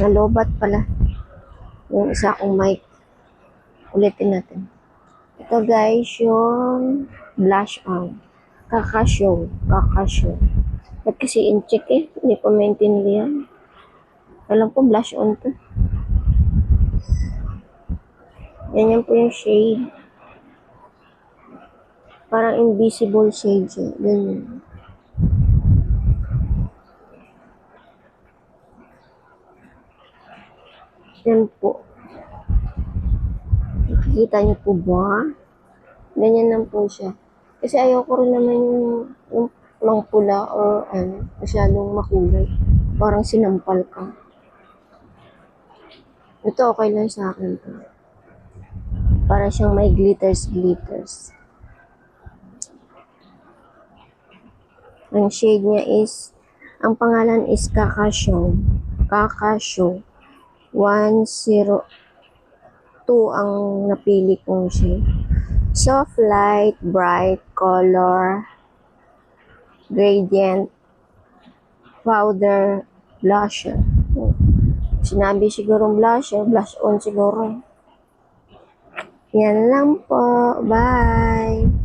Nalobat pala yung isa kong mic. Ulitin natin. Ito guys, yung blush on. Kakashow. Ba't kasi in-check Hindi ko maintindihan. Alam ko blush on to. Ganyan po yung shade. Parang invisible shade siya. Ganyan. Yan po. Nakikita niyo po ba? Ganyan lang po siya. Kasi ayoko rin naman yung pula or masyadong makulay. Parang sinampal ka. Ito okay lang sa akin to. Para siyang may glitters. Ang shade niya is, ang pangalan is Kakashow. 102 ang napili kong shade. Soft light, bright color, gradient, powder, blusher. Sinabi siguro blusher, blush on siguro. Yan lang po. Bye!